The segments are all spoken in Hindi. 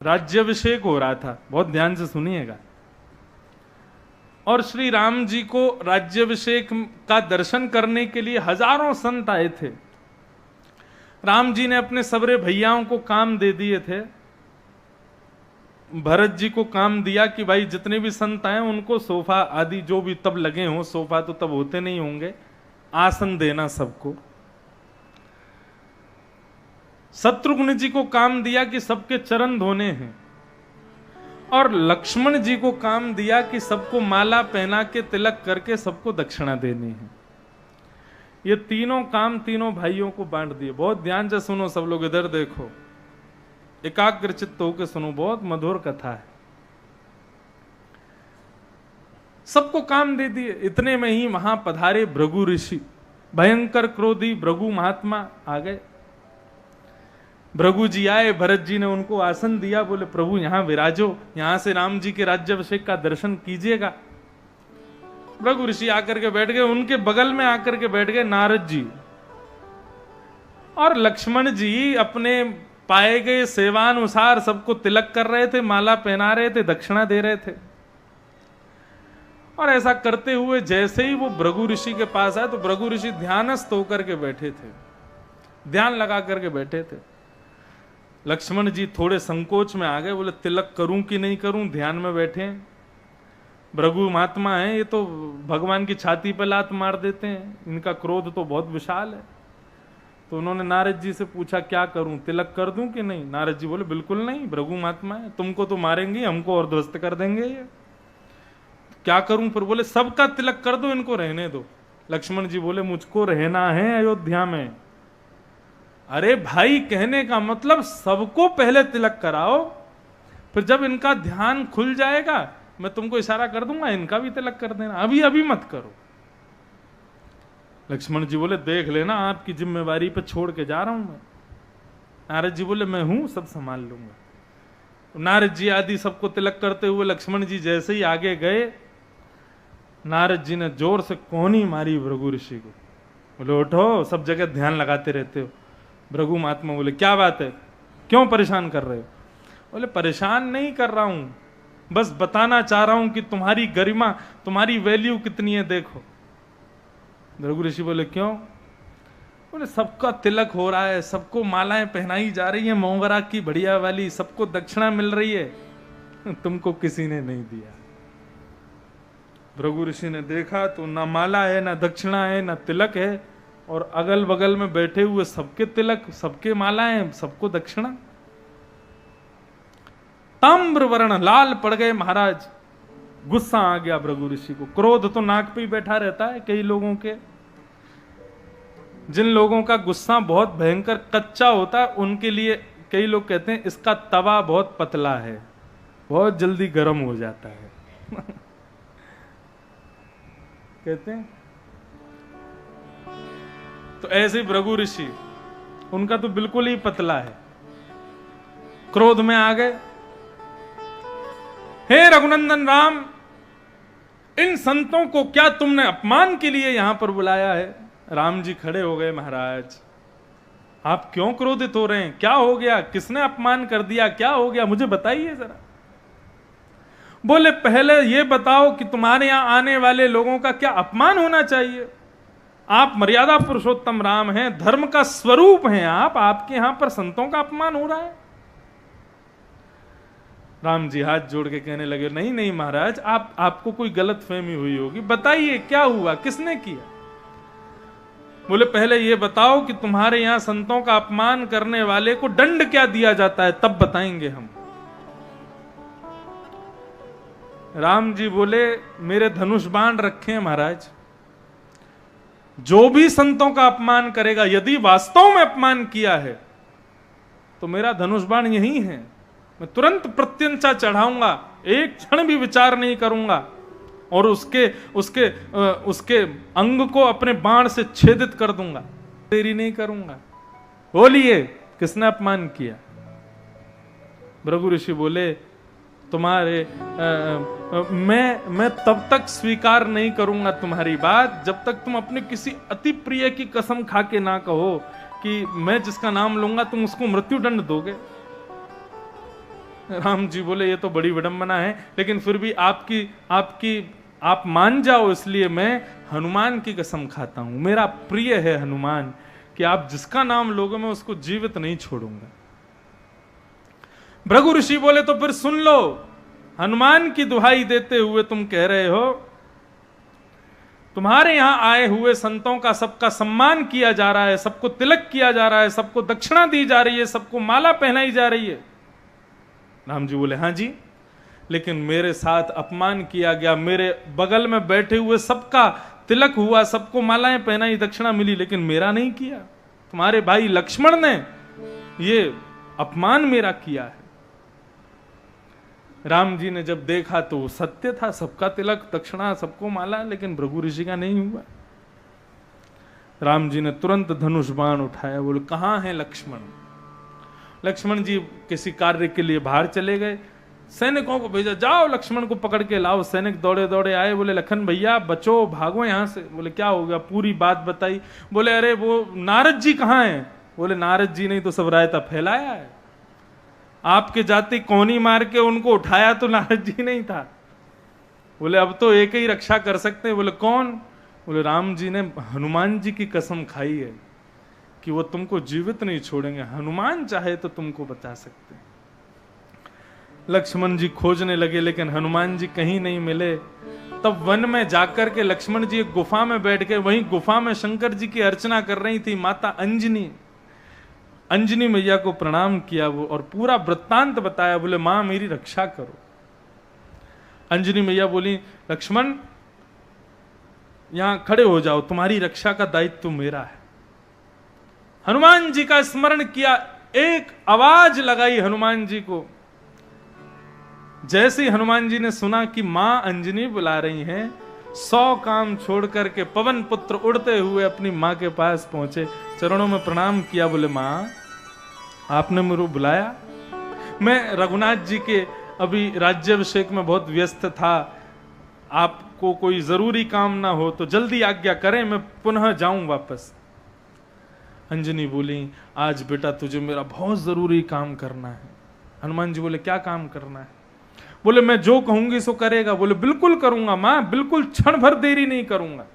राज्याभिषेक हो रहा था, बहुत ध्यान से सुनिएगा। और श्री राम जी को राज्याभिषेक का दर्शन करने के लिए हजारों संत आए थे। राम जी ने अपने सबरे भैयाओं को काम दे दिए थे। भरत जी को काम दिया कि भाई जितने भी संत आए उनको सोफा आदि जो भी तब लगे हों, सोफा तो तब होते नहीं होंगे, आसन देना सबको। शत्रुघ्न जी को काम दिया कि सबके चरण धोने हैं। और लक्ष्मण जी को काम दिया कि सबको माला पहना के तिलक करके सबको दक्षिणा देनी है। ये तीनों काम तीनों भाइयों को बांट दिए। बहुत ध्यान से सुनो सब लोग, इधर देखो, एकाग्र चित्त होकर सुनो, बहुत मधुर कथा है। सबको काम दे दिए। इतने में ही वहां पधारे भृगु ऋषि, भयंकर क्रोधी भृगु महात्मा आ गए। भृगु जी आए, भरत जी ने उनको आसन दिया, बोले प्रभु यहां विराजो, यहां से राम जी के राज्याभिषेक का दर्शन कीजिएगा। भृगु ऋषि आकर के बैठ गए। उनके बगल में आकर के बैठ गए नारद जी और लक्ष्मण जी। अपने पाए गए सेवानुसार सबको तिलक कर रहे थे, माला पहना रहे थे, दक्षिणा दे रहे थे। और ऐसा करते हुए जैसे ही वो भृगु ऋषि के पास आए तो भृगु ऋषि ध्यानस्थ होकर के बैठे थे, ध्यान लगा करके बैठे थे। लक्ष्मण जी थोड़े संकोच में आ गए, बोले तिलक करूं कि नहीं करूं, ध्यान में बैठे हैं। भृगु महात्मा है, ये तो भगवान की छाती पर लात मार देते हैं, इनका क्रोध तो बहुत विशाल है। तो उन्होंने नारद जी से पूछा क्या करूं, तिलक कर दूं कि नहीं। नारद जी बोले बिल्कुल नहीं, भृगु महात्मा है, तुमको तो मारेंगे, हमको और ध्वस्त कर देंगे ये, क्या करूं फिर। बोले सबका तिलक कर दो, इनको रहने दो। लक्ष्मण जी बोले मुझको रहना है अयोध्या में। अरे भाई, कहने का मतलब सबको पहले तिलक कराओ, फिर जब इनका ध्यान खुल जाएगा मैं तुमको इशारा कर दूंगा, इनका भी तिलक कर देना, अभी अभी मत करो। लक्ष्मण जी बोले देख लेना, आपकी जिम्मेवारी पे छोड़ के जा रहा हूं मैं। नारद जी बोले मैं हूं, सब संभाल लूंगा। नारद जी आदि सबको तिलक करते हुए लक्ष्मण जी जैसे ही आगे गए, नारद जी ने जोर से कोहनी मारी भृगु ऋषि को। बोले उठो, सब जगह ध्यान लगाते रहते हो। भृगु महात्मा बोले क्या बात है, क्यों परेशान कर रहे हो। बोले परेशान नहीं कर रहा हूं, बस बताना चाह रहा हूं कि तुम्हारी गरिमा, तुम्हारी वैल्यू कितनी है देखो। भृगु ऋषि बोले क्यों। बोले सबका तिलक हो रहा है, सबको मालाएं पहनाई जा रही है मोंगरा की बढ़िया वाली, सबको दक्षिणा मिल रही है, तुमको किसी ने नहीं दिया। भृगु ऋषि ने देखा तो ना माला है, ना दक्षिणा है, ना तिलक है, और अगल बगल में बैठे हुए सबके तिलक, सबके मालाएं, सबको दक्षिणा। ताम्र वर्ण लाल पड़ गए महाराज। गुस्सा आ गया भृगु ऋषि को। क्रोध तो नाक पे ही बैठा रहता है कई लोगों के। जिन लोगों का गुस्सा बहुत भयंकर कच्चा होता है उनके लिए कई लोग कहते हैं इसका तवा बहुत पतला है, बहुत जल्दी गर्म हो जाता है। कहते हैं तो ऐसे भृगु ऋषि, उनका तो बिल्कुल ही पतला है। क्रोध में आ गए, हे रघुनंदन राम, इन संतों को क्या तुमने अपमान के लिए यहां पर बुलाया है। राम जी खड़े हो गए, महाराज आप क्यों क्रोधित हो रहे हैं, क्या हो गया, किसने अपमान कर दिया, क्या हो गया, मुझे बताइए जरा। बोले पहले ये बताओ कि तुम्हारे यहां आने वाले लोगों का क्या अपमान होना चाहिए। आप मर्यादा पुरुषोत्तम राम हैं, धर्म का स्वरूप हैं आप, आपके यहां पर संतों का अपमान हो रहा है। राम जी हाथ जोड़ के कहने लगे नहीं नहीं महाराज, आपको कोई गलत फहमी हुई होगी, बताइए क्या हुआ, किसने किया। बोले पहले ये बताओ कि तुम्हारे यहां संतों का अपमान करने वाले को दंड क्या दिया जाता है, तब बताएंगे हम। राम जी बोले मेरे धनुष बाण रखे हैं महाराज, जो भी संतों का अपमान करेगा, यदि वास्तव में अपमान किया है तो मेरा धनुष बाण यही है, मैं तुरंत प्रत्यंचा चढ़ाऊंगा, एक क्षण भी विचार नहीं करूंगा और उसके अंग को अपने बाण से छेदित कर दूंगा, देरी नहीं करूंगा। बोलिए किसने अपमान किया। भृगु ऋषि बोले तुम्हारे मैं तब तक स्वीकार नहीं करूंगा तुम्हारी बात जब तक तुम अपने किसी अति प्रिय की कसम खा के ना कहो कि मैं जिसका नाम लूंगा तुम उसको मृत्यु दंड दोगे। राम जी बोले ये तो बड़ी विडंबना है, लेकिन फिर भी आप मान जाओ, इसलिए मैं हनुमान की कसम खाता हूं, मेरा प्रिय है हनुमान, कि आप जिसका नाम लोगे मैं उसको जीवित नहीं छोड़ूंगा। भृगु ऋषि बोले तो फिर सुन लो, हनुमान की दुहाई देते हुए तुम कह रहे हो तुम्हारे यहां आए हुए संतों का सबका सम्मान किया जा रहा है, सबको तिलक किया जा रहा है, सबको दक्षिणा दी जा रही है, सबको माला पहनाई जा रही है। राम जी बोले हां जी, लेकिन मेरे साथ अपमान किया गया, मेरे बगल में बैठे हुए सबका तिलक हुआ, सबको मालाएं पहनाई, दक्षिणा मिली, लेकिन मेरा नहीं किया। तुम्हारे भाई लक्ष्मण ने ये अपमान मेरा किया है। राम जी ने जब देखा तो सत्य था, सबका तिलक दक्षिणा सबको माला, लेकिन भृगु ऋषि का नहीं हुआ। राम जी ने तुरंत धनुष बाण उठाया, बोले कहां है लक्ष्मण। लक्ष्मण जी किसी कार्य के लिए बाहर चले गए, सैनिकों को भेजा, जाओ लक्ष्मण को पकड़ के लाओ। सैनिक दौड़े दौड़े आए, बोले लखन भैया बचो, भागो यहां से। बोले क्या हो गया, पूरी बात बताई। बोले अरे वो नारद जी कहां हैं। बोले नारद जी नहीं तो सब रायता फैलाया है, आपके जाति कोनी मार के उनको उठाया तो नारद जी नहीं था। बोले अब तो एक ही रक्षा कर सकते हैं। बोले कौन। बोले राम जी ने हनुमान जी की कसम खाई है कि वो तुमको जीवित नहीं छोड़ेंगे, हनुमान चाहे तो तुमको बचा सकते हैं। लक्ष्मण जी खोजने लगे, लेकिन हनुमान जी कहीं नहीं मिले। तब वन में जाकर के लक्ष्मण जी एक गुफा में बैठ के, वहीं गुफा में शंकर जी की अर्चना कर रही थी माता अंजनी मैया को प्रणाम किया वो, और पूरा वृत्तांत बताया। बोले मां मेरी रक्षा करो। अंजनी मैया बोली लक्ष्मण यहां खड़े हो जाओ, तुम्हारी रक्षा का दायित्व मेरा है। हनुमान जी का स्मरण किया, एक आवाज लगाई हनुमान जी को। जैसे ही हनुमान जी ने सुना कि मां अंजनी बुला रही हैं, 100 काम छोड़ करके पवन पुत्र उड़ते हुए अपनी मां के पास पहुंचे, चरणों में प्रणाम किया। बोले मां आपने मुझे बुलाया, मैं रघुनाथ जी के अभी राज्याभिषेक में बहुत व्यस्त था, आपको कोई जरूरी काम ना हो तो जल्दी आज्ञा करें, मैं पुनः जाऊं वापस। अंजनी बोली आज बेटा तुझे मेरा बहुत जरूरी काम करना है। हनुमान जी बोले क्या काम करना है। बोले मैं जो कहूंगी सो करेगा। बोले बिल्कुल करूंगा मां, बिल्कुल क्षण भर देरी नहीं करूंगा।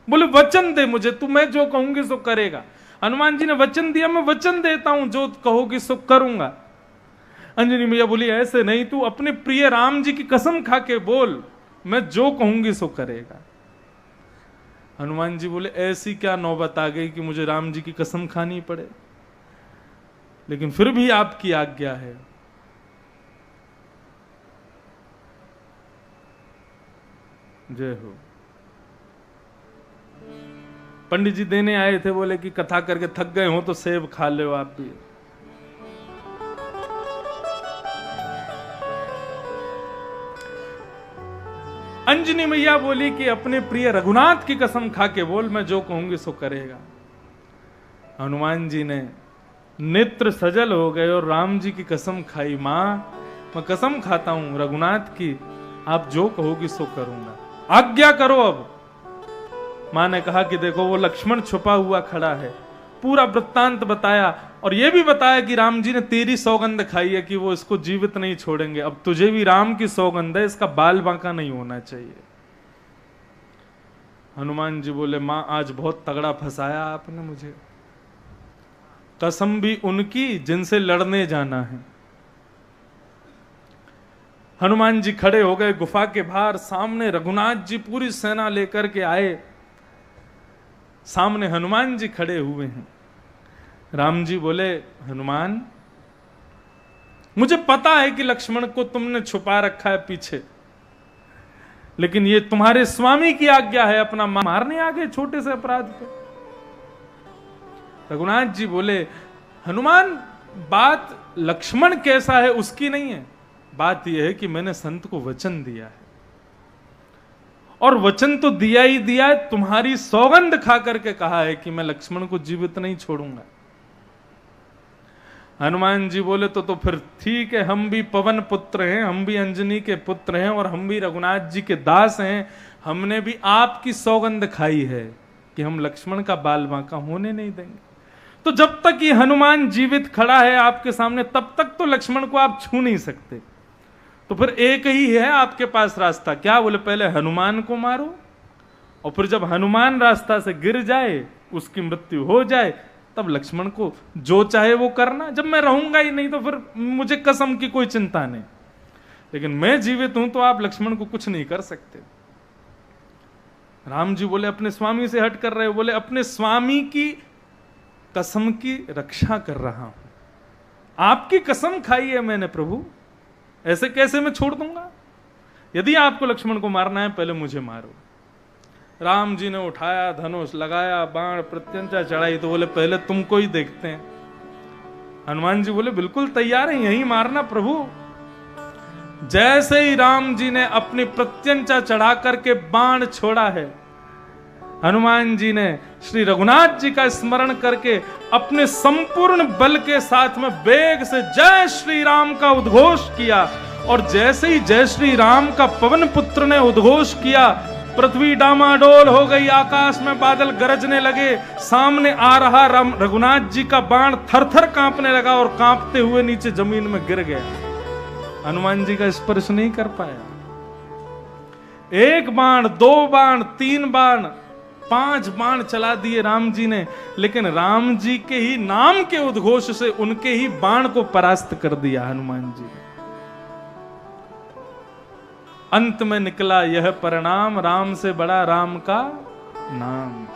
बोले वचन दे मुझे, तू मैं जो कहूंगी सो करेगा। हनुमान जी ने वचन दिया, मैं वचन देता हूं जो कहोगी सो करूंगा। अंजनी मैया बोली ऐसे नहीं, तू अपने प्रिय राम जी की कसम खा के बोल, मैं जो कहूंगी सो करेगा। हनुमान जी बोले ऐसी क्या नौबत आ गई कि मुझे राम जी की कसम खानी पड़े, लेकिन फिर भी आपकी आज्ञा है। जय हो। पंडित जी देने आए थे, बोले कि कथा करके थक गए हो तो सेब खा लो आप भी। अंजनी मैया बोली कि अपने प्रिय रघुनाथ की कसम खा के बोल, मैं जो कहूंगी सो करेगा। हनुमान जी ने नेत्र सजल हो गए और राम जी की कसम खाई, मां मैं कसम खाता हूं रघुनाथ की, आप जो कहोगी सो करूंगा, आज्ञा करो अब। मां ने कहा कि देखो वो लक्ष्मण छुपा हुआ खड़ा है, पूरा वृत्तांत बताया और यह भी बताया कि राम जी ने तेरी सौगंध खाई है कि वो इसको जीवित नहीं छोड़ेंगे, अब तुझे भी राम की सौगंध है, इसका बाल बांका नहीं होना चाहिए। हनुमान जी बोले मां आज बहुत तगड़ा फंसाया आपने मुझे, कसम भी उनकी जिनसे लड़ने जाना है। हनुमान जी खड़े हो गए गुफा के बाहर, सामने रघुनाथ जी पूरी सेना लेकर के आए, सामने हनुमान जी खड़े हुए हैं। राम जी बोले हनुमान मुझे पता है कि लक्ष्मण को तुमने छुपा रखा है पीछे, लेकिन ये तुम्हारे स्वामी की आज्ञा है, अपना मारने आ गए छोटे से अपराध पे। रघुनाथ जी बोले हनुमान बात लक्ष्मण कैसा है उसकी नहीं है, बात यह है कि मैंने संत को वचन दिया है, और वचन तो दिया ही दिया है, तुम्हारी सौगंध खा करके कहा है कि मैं लक्ष्मण को जीवित नहीं छोड़ूंगा। हनुमान जी बोले तो फिर ठीक है, हम भी पवन पुत्र हैं, हम भी अंजनी के पुत्र हैं, और हम भी रघुनाथ जी के दास हैं, हमने भी आपकी सौगंध खाई है कि हम लक्ष्मण का बाल बांका होने नहीं देंगे। तो जब तक ये हनुमान जीवित खड़ा है आपके सामने, तब तक तो लक्ष्मण को आप छू नहीं सकते। तो फिर एक ही है आपके पास रास्ता, क्या? बोले पहले हनुमान को मारो, और फिर जब हनुमान रास्ता से गिर जाए, उसकी मृत्यु हो जाए, तब लक्ष्मण को जो चाहे वो करना। जब मैं रहूंगा ही नहीं तो फिर मुझे कसम की कोई चिंता नहीं, लेकिन मैं जीवित हूं तो आप लक्ष्मण को कुछ नहीं कर सकते। राम जी बोले अपने स्वामी से हट कर रहे हो? बोले अपने स्वामी की कसम की रक्षा कर रहा हूं। आपकी कसम खाई है मैंने प्रभु, ऐसे कैसे मैं छोड़ दूंगा? यदि आपको लक्ष्मण को मारना है पहले मुझे मारो। राम जी ने उठाया धनुष, लगाया बाण, प्रत्यंचा चढ़ाई, तो बोले पहले तुमको ही देखते हैं। हनुमान जी बोले बिल्कुल तैयार है, यही मारना प्रभु। जैसे ही राम जी ने अपनी प्रत्यंचा चढ़ा करके बाण छोड़ा है, हनुमान जी ने श्री रघुनाथ जी का स्मरण करके अपने संपूर्ण बल के साथ में वेग से जय श्री राम का उद्घोष किया। और जैसे ही जय श्री राम का पवन पुत्र ने उद्घोष किया, पृथ्वी डामाडोल हो गई, आकाश में बादल गरजने लगे, सामने आ रहा रघुनाथ जी का बाण थरथर कांपने लगा और कांपते हुए नीचे जमीन में गिर गया। हनुमान जी का स्पर्श नहीं कर पाया। एक बाण, दो बाण, तीन बाण, 5 बाण चला दिए राम जी ने, लेकिन राम जी के ही नाम के उद्घोष से उनके ही बाण को परास्त कर दिया हनुमान जी। अंत में निकला यह परिणाम, राम से बड़ा राम का नाम।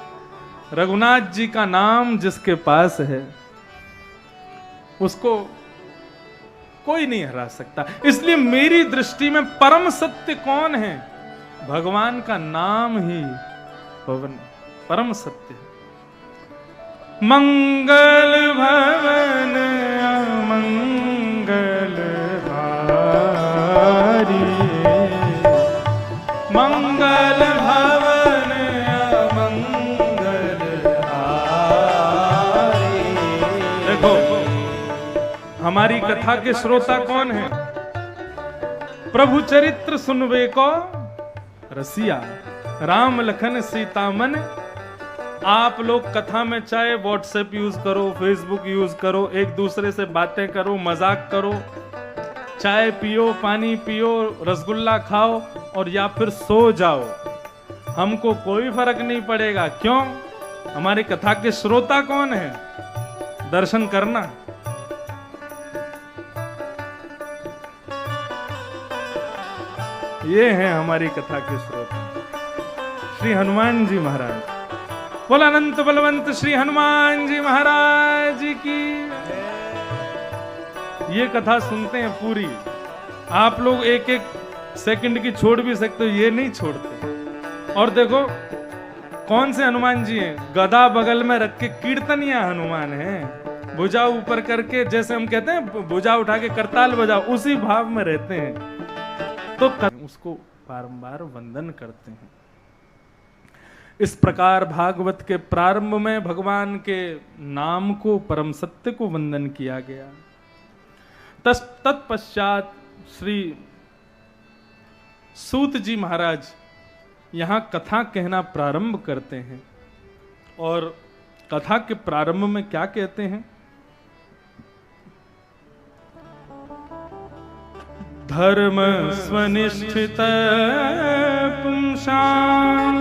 रघुनाथ जी का नाम जिसके पास है उसको कोई नहीं हरा सकता। इसलिए मेरी दृष्टि में परम सत्य कौन है? भगवान का नाम ही पवन परम सत्य है। मंगल भवन मंगल हारी, मंगल भवन मंगल हारी। देखो हमारी कथा के श्रोता कौन है? प्रभु चरित्र सुनवे को रसिया, राम लखन सीता मन। आप लोग कथा में चाहे व्हाट्सएप यूज करो, फेसबुक यूज करो, एक दूसरे से बातें करो, मजाक करो, चाय पियो, पानी पियो, रसगुल्ला खाओ और या फिर सो जाओ, हमको कोई फर्क नहीं पड़ेगा। क्यों? हमारी कथा के श्रोता कौन है? दर्शन करना। ये है हमारी कथा के श्रोता, श्री हनुमान जी महाराज। बोल अनंत बलवंत श्री हनुमान जी महाराज की। ये कथा सुनते हैं पूरी, आप लोग एक एक सेकंड की छोड़ भी सकते हो, ये नहीं छोड़ते। और देखो कौन से हनुमान जी हैं? गदा बगल में रख के कीर्तनिया हनुमान हैं, भुजा ऊपर करके, जैसे हम कहते हैं भुजा उठा के करताल बजाओ, उसी भाव में रहते हैं, तो उसको बारंबार वंदन करते हैं। इस प्रकार भागवत के प्रारंभ में भगवान के नाम को, परम सत्य को वंदन किया गया। तत्पश्चात श्री सूत जी महाराज यहां कथा कहना प्रारंभ करते हैं, और कथा के प्रारंभ में क्या कहते हैं? धर्म स्वनिष्ठित पुंसां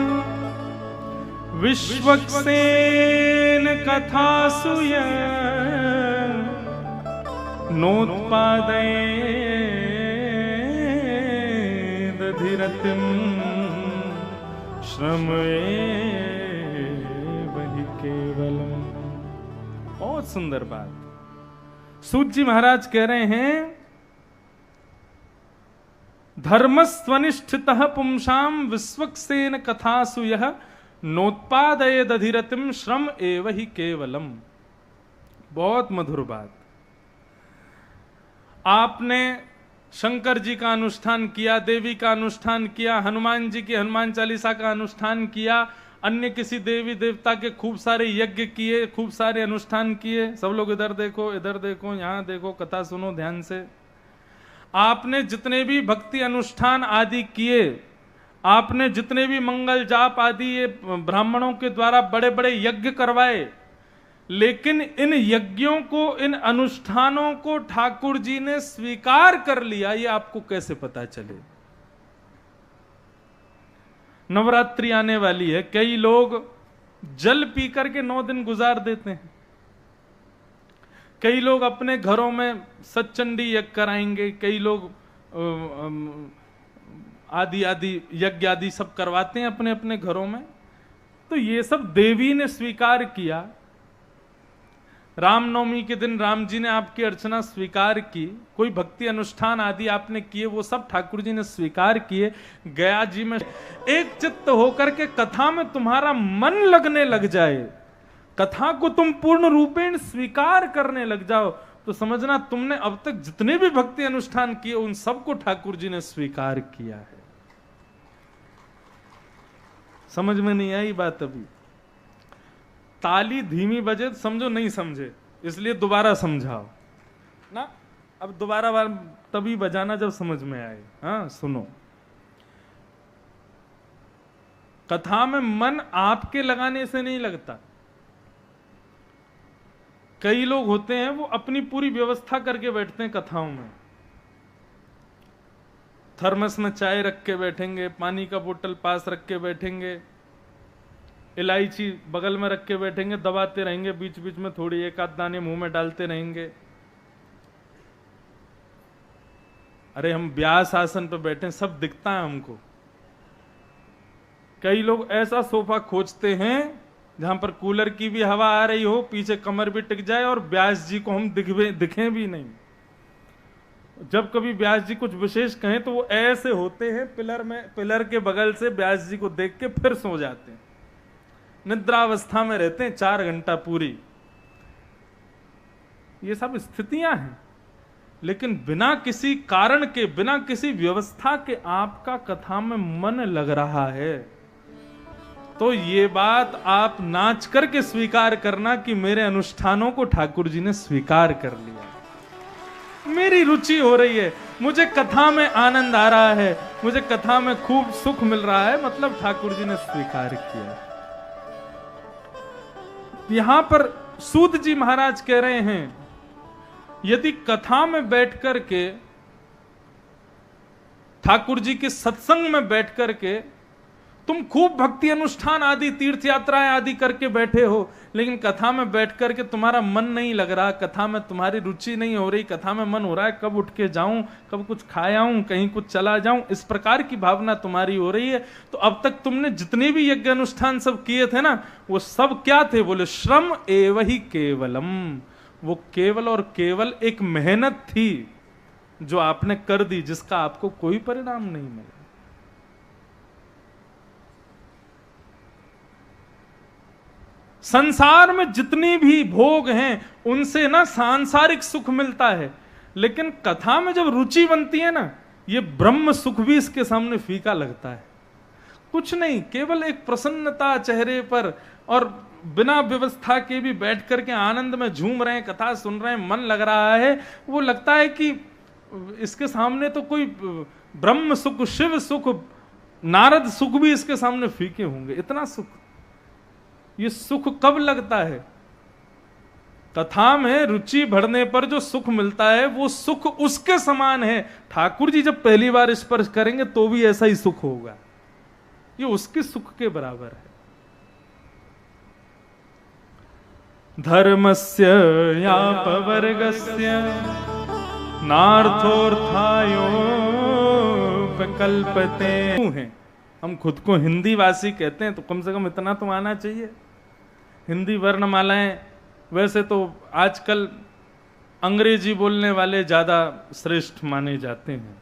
विश्वक्सेन कथासुय नोत्पादयेदधिरतिं श्रमएवहि केवलम्। बहुत सुंदर बात। सूत जी महाराज कह रहे हैं, धर्मस्वनिष्ठितः पुंसां विश्वक्सेन कथासु यः नोत्पादयेदधिरतिं श्रम एव हि केवलम। बहुत मधुर बात। आपने शंकर जी का अनुष्ठान किया, देवी का अनुष्ठान किया, हनुमान जी की हनुमान चालीसा का अनुष्ठान किया, अन्य किसी देवी देवता के खूब सारे यज्ञ किए, खूब सारे अनुष्ठान किए। सब लोग इधर देखो, इधर देखो, यहां देखो, कथा सुनो ध्यान से। आपने जितने भी भक्ति अनुष्ठान आदि किए, आपने जितने भी मंगल जाप आदि ये ब्राह्मणों के द्वारा बड़े बड़े यज्ञ करवाए, लेकिन इन यज्ञों को, इन अनुष्ठानों को ठाकुर जी ने स्वीकार कर लिया, ये आपको कैसे पता चले? नवरात्रि आने वाली है, कई लोग जल पी करके 9 दिन गुजार देते हैं। कई लोग अपने घरों में सच्चंडी यज्ञ कराएंगे, कई लोग आदि आदि यज्ञ आदि सब करवाते हैं अपने अपने घरों में। तो ये सब देवी ने स्वीकार किया। रामनवमी के दिन राम जी ने आपकी अर्चना स्वीकार की, कोई भक्ति अनुष्ठान आदि आपने किए, वो सब ठाकुर जी ने स्वीकार किए। गया जी में एक चित्त होकर के कथा में तुम्हारा मन लगने लग जाए, कथा को तुम पूर्ण रूपेण स्वीकार करने लग जाओ, तो समझना तुमने अब तक जितने भी भक्ति अनुष्ठान किए उन सबको ठाकुर जी ने स्वीकार किया है। समझ में नहीं आई बात? अभी ताली धीमी बजे तो समझो नहीं समझे, इसलिए दोबारा समझाओ ना। अब दोबारा बार तभी बजाना जब समझ में आए। हाँ सुनो, कथा में मन आपके लगाने से नहीं लगता। कई लोग होते हैं वो अपनी पूरी व्यवस्था करके बैठते हैं कथाओं में, थर्मस में चाय रख के बैठेंगे, पानी का बोतल पास रख के बैठेंगे, इलायची बगल में रख के बैठेंगे, दबाते रहेंगे, बीच बीच में थोड़ी एक आध दाने मुंह में डालते रहेंगे। अरे हम व्यास आसन पे बैठे, सब दिखता है हमको। कई लोग ऐसा सोफा खोजते हैं जहां पर कूलर की भी हवा आ रही हो, पीछे कमर भी टिक जाए और व्यास जी को हम दिखें भी नहीं। जब कभी व्यास जी कुछ विशेष कहें तो वो ऐसे होते हैं पिलर के बगल से व्यास जी को देख के फिर सो जाते हैं, निद्रावस्था में रहते हैं 4 घंटा पूरी। ये सब स्थितियां हैं, लेकिन बिना किसी कारण के, बिना किसी व्यवस्था के आपका कथा में मन लग रहा है, तो ये बात आप नाच करके स्वीकार करना कि मेरे अनुष्ठानों को ठाकुर जी ने स्वीकार कर लिया, मेरी रुचि हो रही है, मुझे कथा में आनंद आ रहा है, मुझे कथा में खूब सुख मिल रहा है, मतलब ठाकुर जी ने स्वीकार किया। यहां पर सूत जी महाराज कह रहे हैं, यदि कथा में बैठ करके, ठाकुर जी के सत्संग में बैठ करके तुम खूब भक्ति अनुष्ठान आदि तीर्थ यात्राएं आदि करके बैठे हो, लेकिन कथा में बैठ करके तुम्हारा मन नहीं लग रहा, कथा में तुम्हारी रुचि नहीं हो रही, कथा में मन हो रहा है कब उठ के जाऊं, कब कुछ खाया हूं, कहीं कुछ चला जाऊं, इस प्रकार की भावना तुम्हारी हो रही है, तो अब तक तुमने जितने भी यज्ञ अनुष्ठान सब किए थे ना, वो सब क्या थे? बोले श्रम एव ही केवलम। वो केवल और केवल एक मेहनत थी जो आपने कर दी, जिसका आपको कोई परिणाम नहीं मिला। संसार में जितनी भी भोग हैं उनसे ना सांसारिक सुख मिलता है, लेकिन कथा में जब रुचि बनती है ना, ये ब्रह्म सुख भी इसके सामने फीका लगता है। कुछ नहीं, केवल एक प्रसन्नता चेहरे पर, और बिना व्यवस्था के भी बैठ करके आनंद में झूम रहे हैं, कथा सुन रहे हैं, मन लग रहा है, वो लगता है कि इसके सामने तो कोई ब्रह्म सुख, शिव सुख, नारद सुख भी इसके सामने फीके होंगे। इतना सुख, ये सुख कब लगता है? कथा में रुचि बढ़ने पर जो सुख मिलता है वो सुख उसके समान है। ठाकुर जी जब पहली बार स्पर्श करेंगे तो भी ऐसा ही सुख होगा, ये उसके सुख के बराबर है। धर्मस्य यापवर्गस्य नार्थोर्थायो विकल्पते हैं। हम खुद को हिंदी वासी कहते हैं तो कम से कम इतना तो आना चाहिए। हिंदी वर्णमालाएं, वैसे तो आजकल अंग्रेजी बोलने वाले ज़्यादा श्रेष्ठ माने जाते हैं,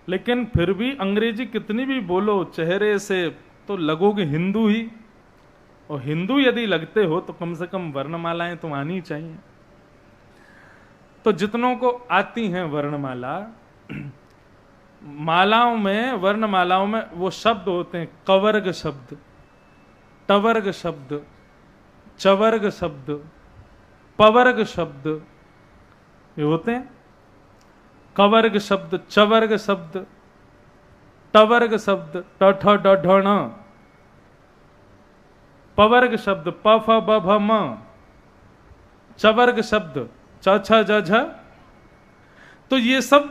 लेकिन फिर भी अंग्रेजी कितनी भी बोलो चेहरे से तो लगोगे हिंदू ही, और हिंदू यदि लगते हो तो कम से कम वर्णमालाएं तो आनी चाहिए। तो जितनों को आती हैं वर्णमाला, मालाओं में, वर्णमालाओं में वो शब्द होते हैं, कवर्ग शब्द, टवर्ग शब्द, चवर्ग शब्द, पवर्ग शब्द, ये होते हैं। कवर्ग शब्द, चवर्ग शब्द, टवर्ग शब्द, ट ठ ड ढ ण, पवर्ग शब्द, प फ ब भ म, चवर्ग शब्द च छ ज झ, तो ये सब